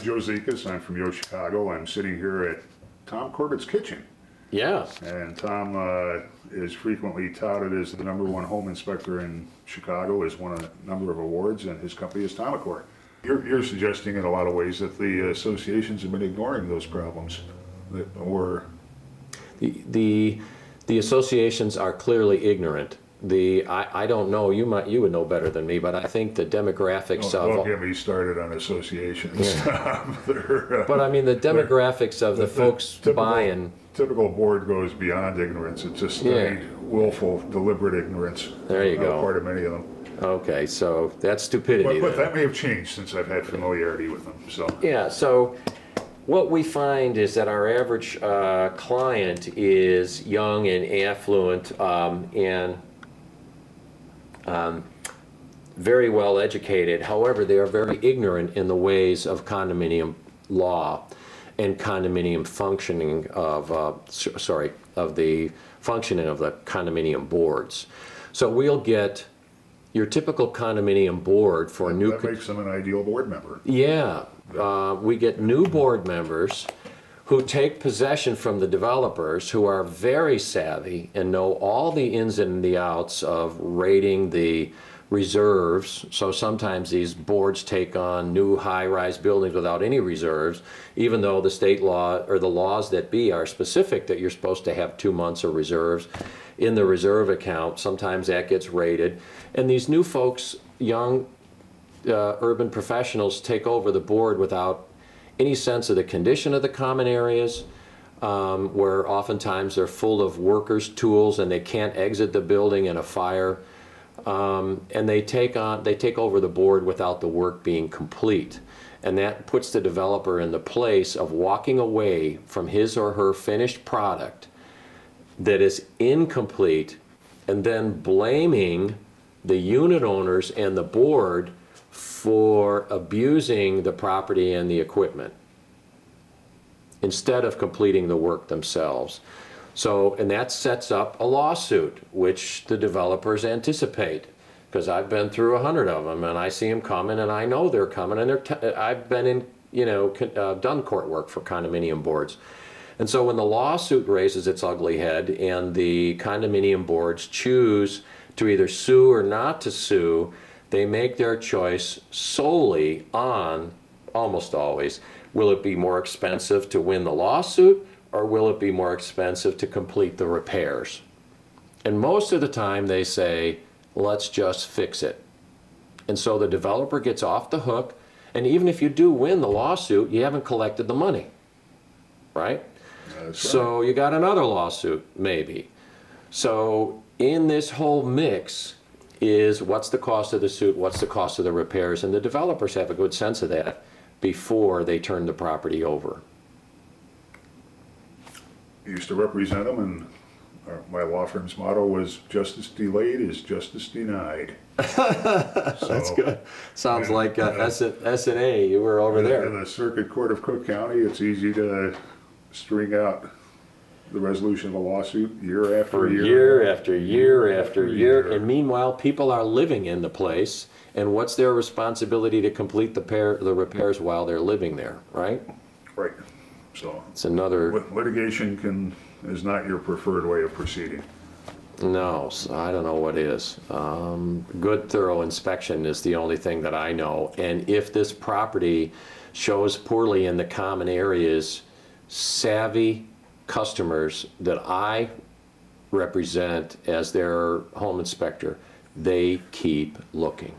Joe Zekas. I'm from YoChicago. I'm sitting here at Tom Corbett's kitchen. Yeah. And Tom is frequently touted as the #1 home inspector in Chicago, has won a number of awards, and his company is Tomacor. You're suggesting in a lot of ways that the associations have been ignoring those problems or The associations are clearly ignorant. I don't know, you would know better than me, but I think the demographics don't get me started on associations. Yeah. They're, but I mean the demographics of the folks buying. Typical board goes beyond ignorance. It's just willful, deliberate ignorance. There you go. Part of many of them. Okay, so that's stupidity. But that may have changed since I've had familiarity with them. So yeah, so what we find is that our average client is young and affluent and very well educated. However, they are very ignorant in the ways of condominium law and condominium functioning of of the functioning of the condominium boards. So we'll get your typical condominium board for a new. That makes them an ideal board member. Yeah, we get new board members who take possession from the developers who are very savvy and know all the ins and the outs of rating the reserves. So sometimes these boards take on new high-rise buildings without any reserves, even though the state law or the laws that be are specific that you're supposed to have 2 months of reserves in the reserve account. Sometimes that gets rated. And these new folks, young urban professionals, take over the board without any sense of the condition of the common areas, where oftentimes they're full of workers' tools and they can't exit the building in a fire. And they take over the board without the work being complete. And that puts the developer in the place of walking away from his or her finished product that is incomplete and then blaming the unit owners and the board for abusing the property and the equipment instead of completing the work themselves. So, and that sets up a lawsuit, which the developers anticipate, because I've been through 100 of them, and I see them coming, and I know they're coming, and I've been in, done court work for condominium boards. And so when the lawsuit raises its ugly head and the condominium boards choose to either sue or not to sue, they make their choice solely on, almost always, will it be more expensive to win the lawsuit, or will it be more expensive to complete the repairs? And most of the time they say, let's just fix it. And so the developer gets off the hook, and even if you do win the lawsuit, you haven't collected the money, right? So you got another lawsuit, maybe. So in this whole mix is what's the cost of the suit, what's the cost of the repairs, and the developers have a good sense of that before they turn the property over. I used to represent them, and my law firm's motto was justice delayed is justice denied. That's good. Sounds like S&A, you were over there. In the Circuit Court of Cook County, it's easy to string out the resolution of a lawsuit year after year. Year after year after year. And meanwhile, people are living in the place, and what's their responsibility to complete the repairs while they're living there, right? Right. So it's another litigation is not your preferred way of proceeding. No, so I don't know what is. Good thorough inspection is the only thing that I know. And if this property shows poorly in the common areas, savvy customers that I represent as their home inspector, they keep looking.